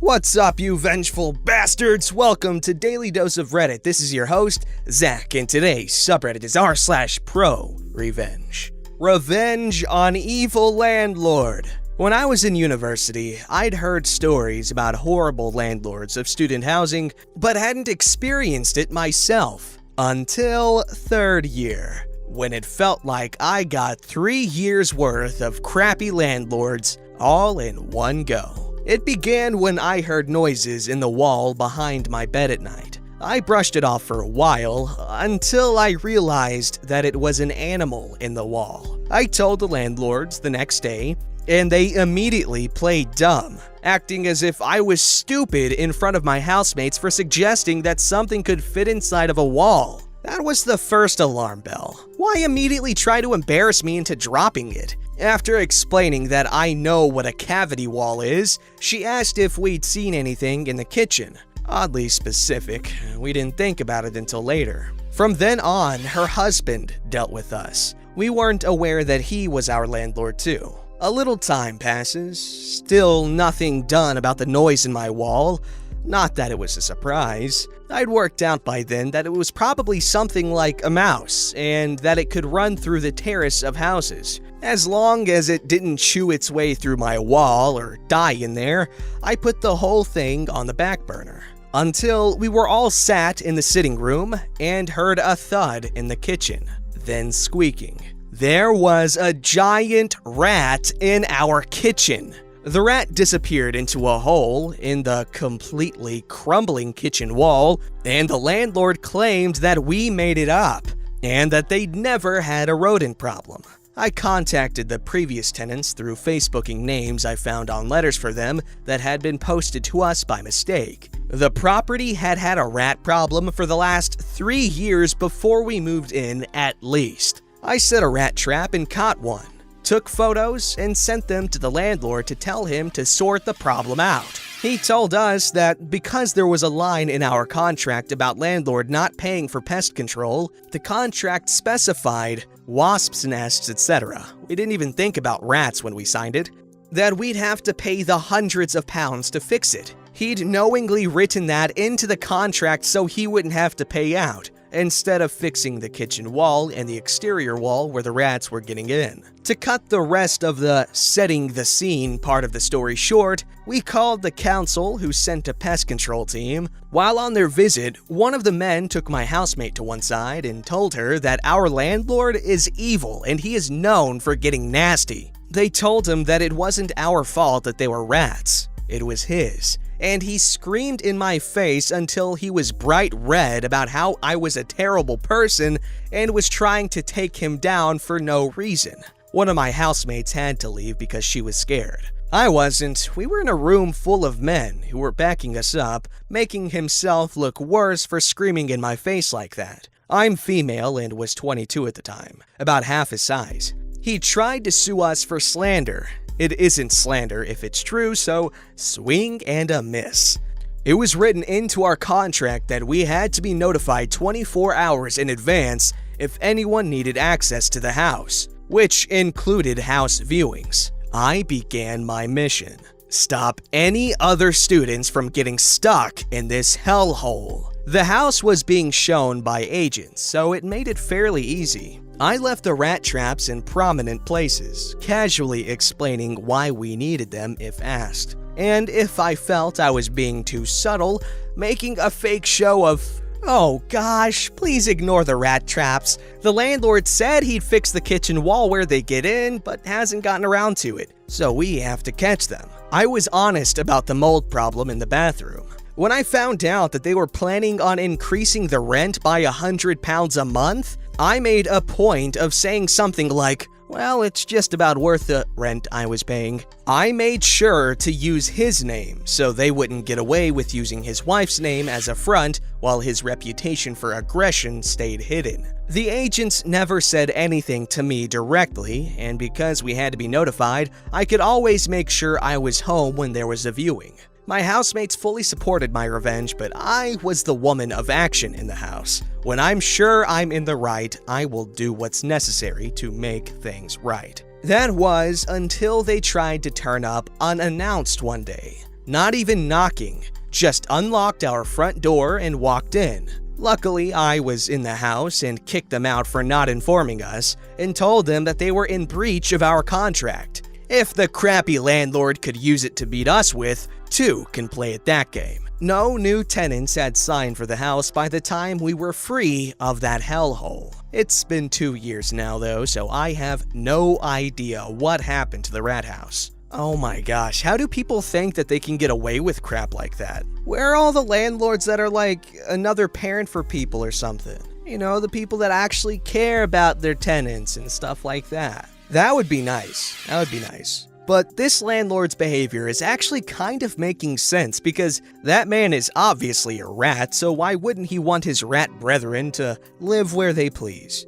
What's up, you vengeful bastards? Welcome to Daily Dose of Reddit. This is your host, Zach, and today's subreddit is r/ProRevenge. Revenge on evil landlord. When I was in university, I'd heard stories about horrible landlords of student housing, but hadn't experienced it myself until third year, when it felt like I got 3 years worth of crappy landlords all in one go. It began when I heard noises in the wall behind my bed at night. I brushed it off for a while until I realized that it was an animal in the wall. I told the landlords the next day, and they immediately played dumb, acting as if I was stupid in front of my housemates for suggesting that something could fit inside of a wall. That was the first alarm bell. Why immediately try to embarrass me into dropping it? After explaining that I know what a cavity wall is, she asked if we'd seen anything in the kitchen. Oddly specific, we didn't think about it until later. From then on, her husband dealt with us. We weren't aware that he was our landlord too. A little time passes, still nothing done about the noise in my wall. Not that it was a surprise. I'd worked out by then that it was probably something like a mouse, and that it could run through the terrace of houses. As long as it didn't chew its way through my wall or die in there, I put the whole thing on the back burner. Until we were all sat in the sitting room and heard a thud in the kitchen, then squeaking. There was a giant rat in our kitchen. The rat disappeared into a hole in the completely crumbling kitchen wall, and the landlord claimed that we made it up, and that they'd never had a rodent problem. I contacted the previous tenants through Facebooking names I found on letters for them that had been posted to us by mistake. The property had had a rat problem for the last 3 years before we moved in at least. I set a rat trap and caught one, took photos, and sent them to the landlord to tell him to sort the problem out. He told us that because there was a line in our contract about landlord not paying for pest control, the contract specified wasps' nests, etc. We didn't even think about rats when we signed it. That we'd have to pay the hundreds of pounds to fix it. He'd knowingly written that into the contract so he wouldn't have to pay out, instead of fixing the kitchen wall and the exterior wall where the rats were getting in. To cut the rest of the setting the scene part of the story short, we called the council, who sent a pest control team. While on their visit, one of the men took my housemate to one side and told her that our landlord is evil and he is known for getting nasty. They told him that it wasn't our fault that they were rats, it was his. And he screamed in my face until he was bright red about how I was a terrible person and was trying to take him down for no reason. One of my housemates had to leave because she was scared. I wasn't. We were in a room full of men who were backing us up, making himself look worse for screaming in my face like that. I'm female and was 22 at the time, about half his size. He tried to sue us for slander. It isn't slander if it's true, so swing and a miss. It was written into our contract that we had to be notified 24 hours in advance if anyone needed access to the house, which included house viewings. I began my mission: stop any other students from getting stuck in this hellhole. The house was being shown by agents, so it made it fairly easy. I left the rat traps in prominent places, casually explaining why we needed them if asked. And if I felt I was being too subtle, making a fake show of, "Oh gosh, please ignore the rat traps. The landlord said he'd fix the kitchen wall where they get in, but hasn't gotten around to it, so we have to catch them." I was honest about the mold problem in the bathroom. When I found out that they were planning on increasing the rent by £100 a month, I made a point of saying something like, "Well, it's just about worth the rent I was paying." I made sure to use his name so they wouldn't get away with using his wife's name as a front while his reputation for aggression stayed hidden. The agents never said anything to me directly, and because we had to be notified, I could always make sure I was home when there was a viewing. My housemates fully supported my revenge, but I was the woman of action in the house. When I'm sure I'm in the right, I will do what's necessary to make things right. That was until they tried to turn up unannounced one day. not even knocking, just unlocked our front door and walked in. Luckily, I was in the house and kicked them out for not informing us and told them that they were in breach of our contract. If the crappy landlord could use it to beat us with, two can play at that game. No new tenants had signed for the house by the time we were free of that hellhole. It's been 2 years now though, so I have no idea what happened to the rat house. Oh my gosh, how do people think that they can get away with crap like that? Where are all the landlords that are like another parent for people or something? You know, the people that actually care about their tenants and stuff like that. That would be nice. That would be nice. But this landlord's behavior is actually kind of making sense because that man is obviously a rat, so why wouldn't he want his rat brethren to live where they please?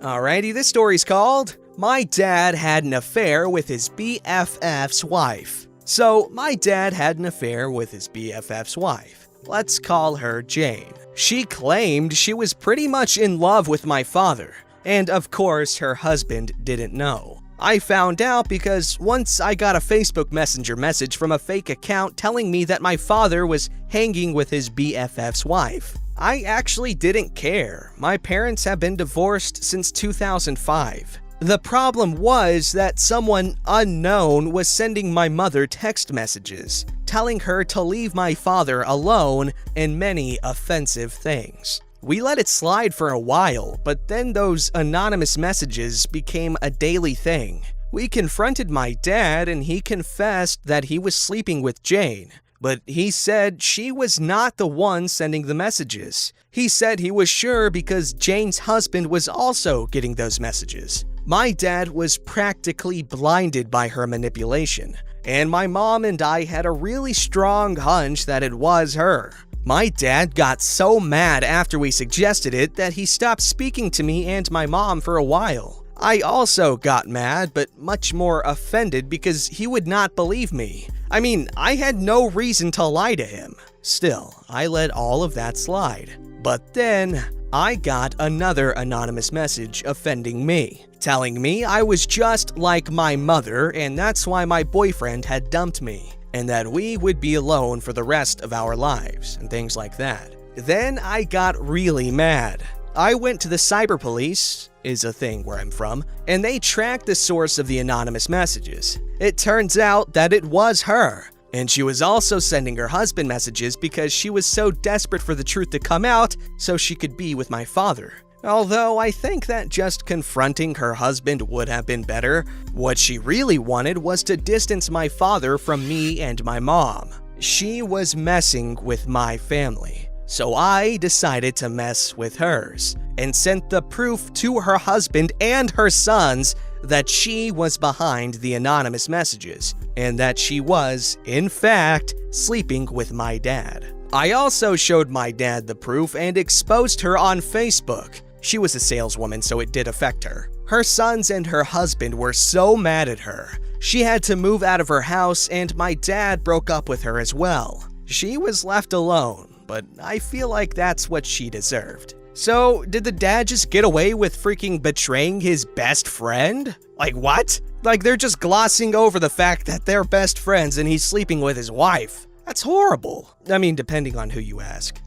Alrighty, this story's called My Dad Had an Affair with His BFF's Wife. So, my dad had an affair with his BFF's wife. Let's call her Jane. She claimed she was pretty much in love with my father, and of course her husband didn't know. I found out because once I got a Facebook Messenger message from a fake account telling me that my father was hanging with his BFF's wife. I actually didn't care. My parents have been divorced since 2005. The problem was that someone unknown was sending my mother text messages, telling her to leave my father alone and many offensive things. We let it slide for a while, but then those anonymous messages became a daily thing. We confronted my dad and he confessed that he was sleeping with Jane, but he said she was not the one sending the messages. He said he was sure because Jane's husband was also getting those messages. My dad was practically blinded by her manipulation, and my mom and I had a really strong hunch that it was her. My dad got so mad after we suggested it that he stopped speaking to me and my mom for a while. I also got mad, but much more offended because he would not believe me. I mean, I had no reason to lie to him. Still, I let all of that slide. But then, I got another anonymous message offending me, telling me I was just like my mother and that's why my boyfriend had dumped me, and that we would be alone for the rest of our lives, and things like that. Then I got really mad. I went to the cyber police, is a thing where I'm from, and they tracked the source of the anonymous messages. It turns out that it was her, and she was also sending her husband messages because she was so desperate for the truth to come out so she could be with my father. Although I think that just confronting her husband would have been better, what she really wanted was to distance my father from me and my mom. She was messing with my family, so I decided to mess with hers and sent the proof to her husband and her sons that she was behind the anonymous messages and that she was, in fact, sleeping with my dad. I also showed my dad the proof and exposed her on Facebook. She was a saleswoman, so it did affect her. Her sons and her husband were so mad at her. She had to move out of her house, and my dad broke up with her as well. She was left alone, but I feel like that's what she deserved. So, did the dad just get away with freaking betraying his best friend? Like, what? Like, they're just glossing over the fact that they're best friends and he's sleeping with his wife. That's horrible. I mean, depending on who you ask.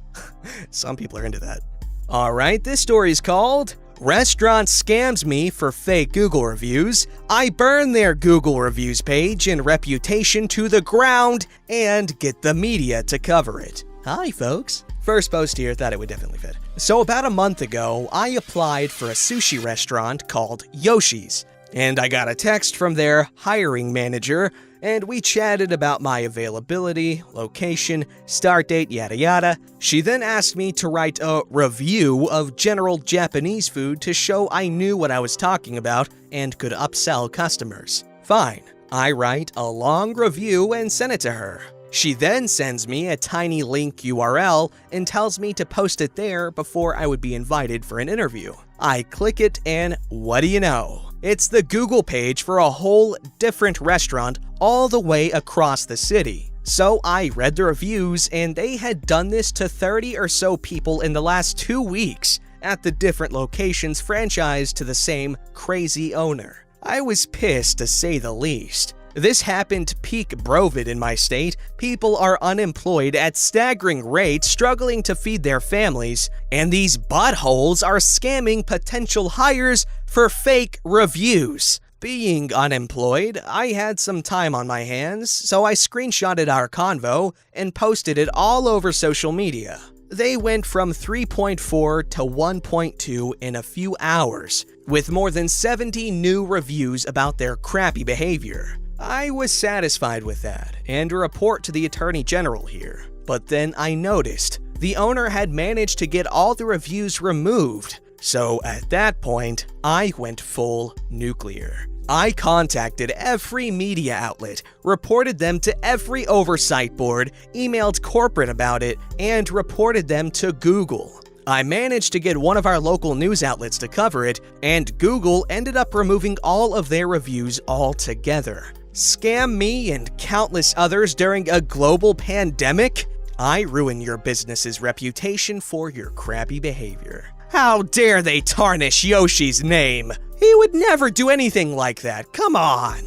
Some people are into that. Alright, this story is called Restaurant Scams Me for Fake Google Reviews. I burn their Google Reviews page and reputation to the ground and get the media to cover it. Hi, folks. First post here, thought it would definitely fit. So about a month ago, I applied for a sushi restaurant called Yoshi's, and I got a text from their hiring manager, and we chatted about my availability, location, start date, yada yada. She then asked me to write a review of general Japanese food to show I knew what I was talking about and could upsell customers. Fine. I write a long review and send it to her. She then sends me a tiny link URL and tells me to post it there before I would be invited for an interview. I click it and what do you know? It's the Google page for a whole different restaurant all the way across the city. So I read the reviews and they had done this to 30 or so people in the last 2 weeks at the different locations franchised to the same crazy owner. I was pissed to say the least. This happened peak Brovid in my state. People are unemployed at staggering rates, struggling to feed their families, and these buttholes are scamming potential hires for fake reviews. Being unemployed, I had some time on my hands, so I screenshotted our convo and posted it all over social media. They went from 3.4 to 1.2 in a few hours, with more than 70 new reviews about their crappy behavior. I was satisfied with that, and a report to the Attorney General here. But then I noticed the owner had managed to get all the reviews removed. So at that point, I went full nuclear. I contacted every media outlet, reported them to every oversight board, emailed corporate about it, and reported them to Google. I managed to get one of our local news outlets to cover it, and Google ended up removing all of their reviews altogether. Scam me and countless others during a global pandemic? I ruin your business's reputation for your crappy behavior. How dare they tarnish Yoshi's name? He would never do anything like that, come on.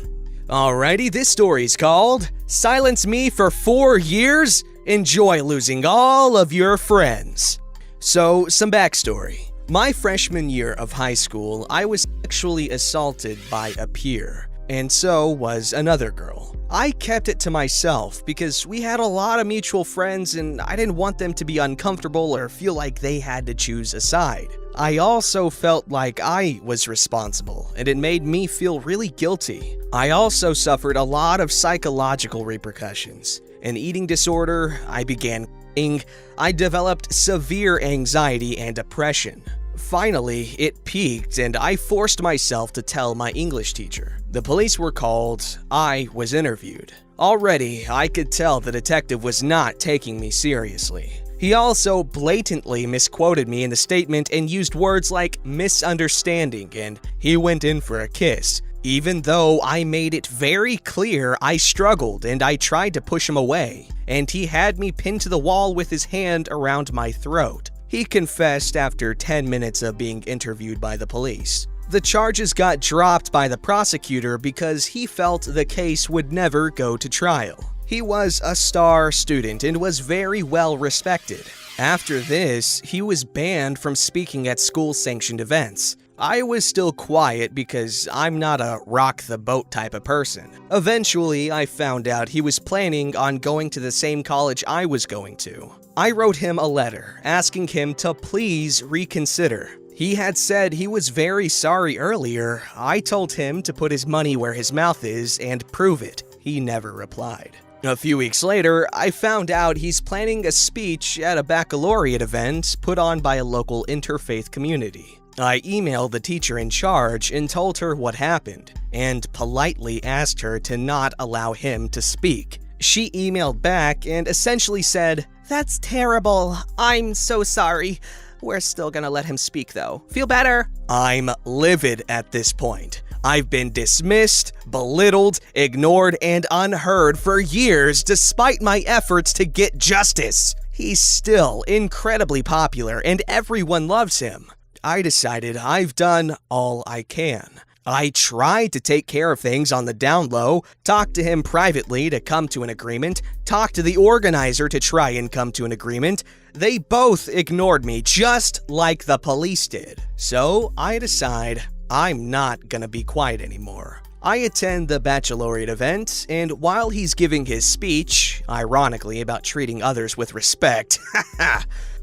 Alrighty, this story's called Silence Me for 4 Years? Enjoy losing all of your friends. So, some backstory. My freshman year of high school, I was sexually assaulted by a peer, and so was another girl. I kept it to myself because we had a lot of mutual friends and I didn't want them to be uncomfortable or feel like they had to choose a side. I also felt like I was responsible, and it made me feel really guilty. I also suffered a lot of psychological repercussions. An eating disorder, I began eating, I developed severe anxiety and depression. Finally, it peaked and I forced myself to tell my English teacher. The police were called, I was interviewed. Already, I could tell the detective was not taking me seriously. He also blatantly misquoted me in the statement and used words like misunderstanding and he went in for a kiss, even though I made it very clear I struggled and I tried to push him away, and he had me pinned to the wall with his hand around my throat. He confessed after 10 minutes of being interviewed by the police. The charges got dropped by the prosecutor because he felt the case would never go to trial. He was a star student and was very well respected. After this, he was banned from speaking at school-sanctioned events. I was still quiet because I'm not a rock-the-boat type of person. Eventually, I found out he was planning on going to the same college I was going to. I wrote him a letter asking him to please reconsider. He had said he was very sorry earlier. I told him to put his money where his mouth is and prove it. He never replied. A few weeks later, I found out he's planning a speech at a baccalaureate event put on by a local interfaith community. I emailed the teacher in charge and told her what happened, and politely asked her to not allow him to speak. She emailed back and essentially said, "That's terrible. I'm so sorry. We're still gonna let him speak though. Feel better?" I'm livid at this point. I've been dismissed, belittled, ignored, and unheard for years despite my efforts to get justice. He's still incredibly popular and everyone loves him. I decided I've done all I can. I tried to take care of things on the down low, talked to him privately to come to an agreement, talked to the organizer to try and come to an agreement. They both ignored me just like the police did. So I decide I'm not gonna be quiet anymore. I attend the baccalaureate event, and while he's giving his speech, ironically about treating others with respect,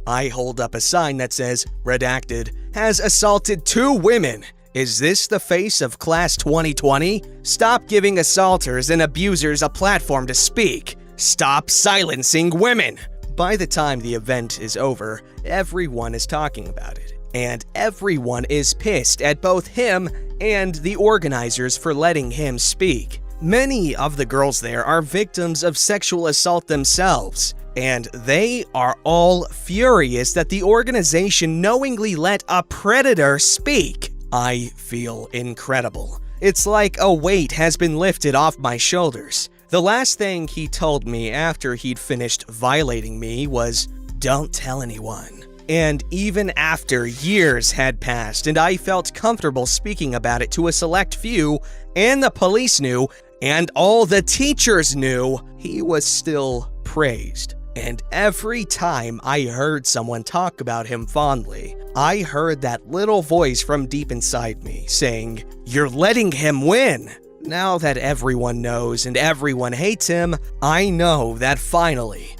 I hold up a sign that says, "Redacted, has assaulted 2 women. Is this the face of class 2020? Stop giving assaulters and abusers a platform to speak. Stop silencing women." By the time the event is over, everyone is talking about it. And everyone is pissed at both him and the organizers for letting him speak. Many of the girls there are victims of sexual assault themselves, and they are all furious that the organization knowingly let a predator speak. I feel incredible. It's like a weight has been lifted off my shoulders. The last thing he told me after he'd finished violating me was, "Don't tell anyone." And even after years had passed and I felt comfortable speaking about it to a select few, and the police knew, and all the teachers knew, he was still praised. And every time I heard someone talk about him fondly, I heard that little voice from deep inside me saying, "You're letting him win." Now that everyone knows and everyone hates him, I know that finally,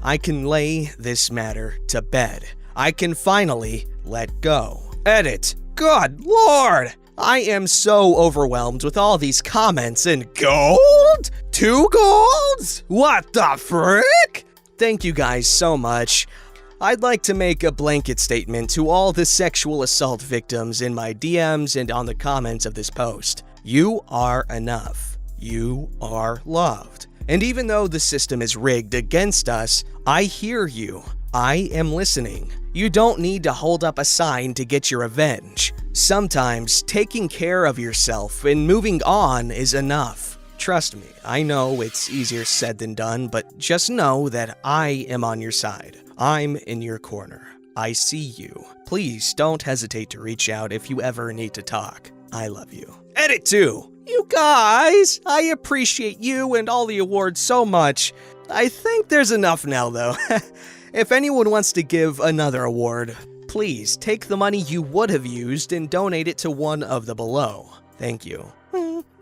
I can lay this matter to bed. I can finally let go. Edit. Good Lord! I am so overwhelmed with all these comments and gold? 2 golds? What the frick? Thank you guys so much. I'd like to make a blanket statement to all the sexual assault victims in my DMs and on the comments of this post. You are enough. You are loved. And even though the system is rigged against us, I hear you. I am listening. You don't need to hold up a sign to get your revenge. Sometimes taking care of yourself and moving on is enough. Trust me, I know it's easier said than done, but just know that I am on your side. I'm in your corner. I see you. Please don't hesitate to reach out if you ever need to talk. I love you. Edit 2. You guys, I appreciate you and all the awards so much. I think there's enough now though. If anyone wants to give another award, please take the money you would have used and donate it to one of the below. Thank you.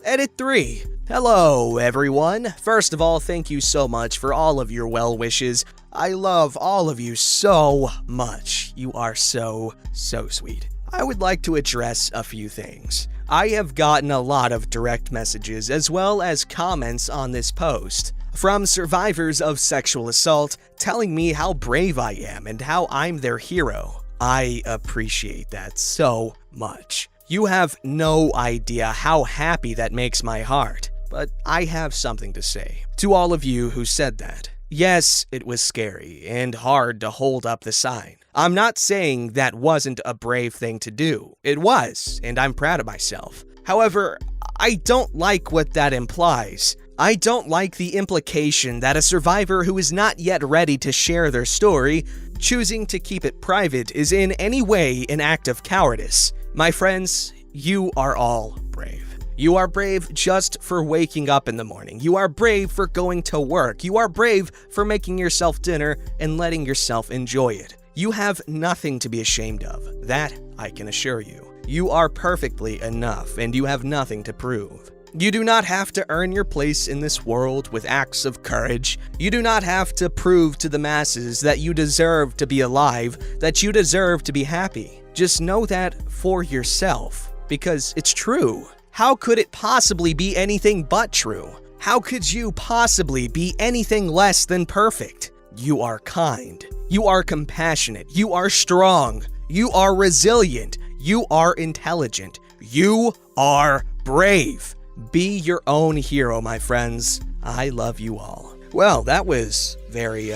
Edit 3. Hello, everyone. First of all, thank you so much for all of your well wishes. I love all of you so much. You are so sweet. I would like to address a few things. I have gotten a lot of direct messages as well as comments on this post from survivors of sexual assault telling me how brave I am and how I'm their hero. I appreciate that so much. You have no idea how happy that makes my heart, but I have something to say to all of you who said that. Yes, it was scary and hard to hold up the sign. I'm not saying that wasn't a brave thing to do. It was, and I'm proud of myself. However, I don't like what that implies. I don't like the implication that a survivor who is not yet ready to share their story, choosing to keep it private, is in any way an act of cowardice. My friends, you are all brave. You are brave just for waking up in the morning. You are brave for going to work. You are brave for making yourself dinner and letting yourself enjoy it. You have nothing to be ashamed of. That I can assure you. You are perfectly enough and you have nothing to prove. You do not have to earn your place in this world with acts of courage. You do not have to prove to the masses that you deserve to be alive, that you deserve to be happy. Just know that for yourself, because it's true. How could it possibly be anything but true? How could you possibly be anything less than perfect? You are kind. You are compassionate. You are strong. You are resilient. You are intelligent. You are brave. Be your own hero, my friends. I love you all. Well, that was very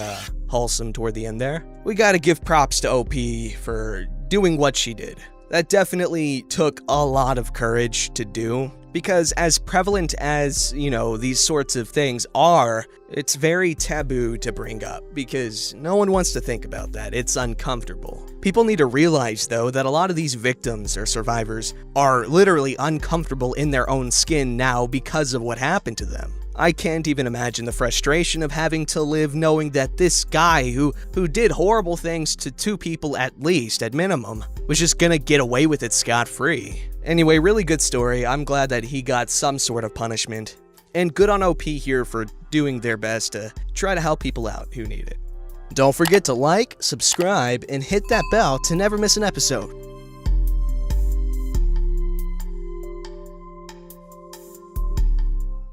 wholesome toward the end there. We gotta give props to OP for doing what she did. That definitely took a lot of courage to do, because as prevalent as, these sorts of things are, it's very taboo to bring up, because no one wants to think about that. It's uncomfortable. People need to realize, though, that a lot of these victims or survivors are literally uncomfortable in their own skin now because of what happened to them. I can't even imagine the frustration of having to live knowing that this guy who did horrible things to 2 people at least, at minimum, was just gonna get away with it scot-free. Anyway, really good story. I'm glad that he got some sort of punishment. And good on OP here for doing their best to try to help people out who need it. Don't forget to like, subscribe, and hit that bell to never miss an episode.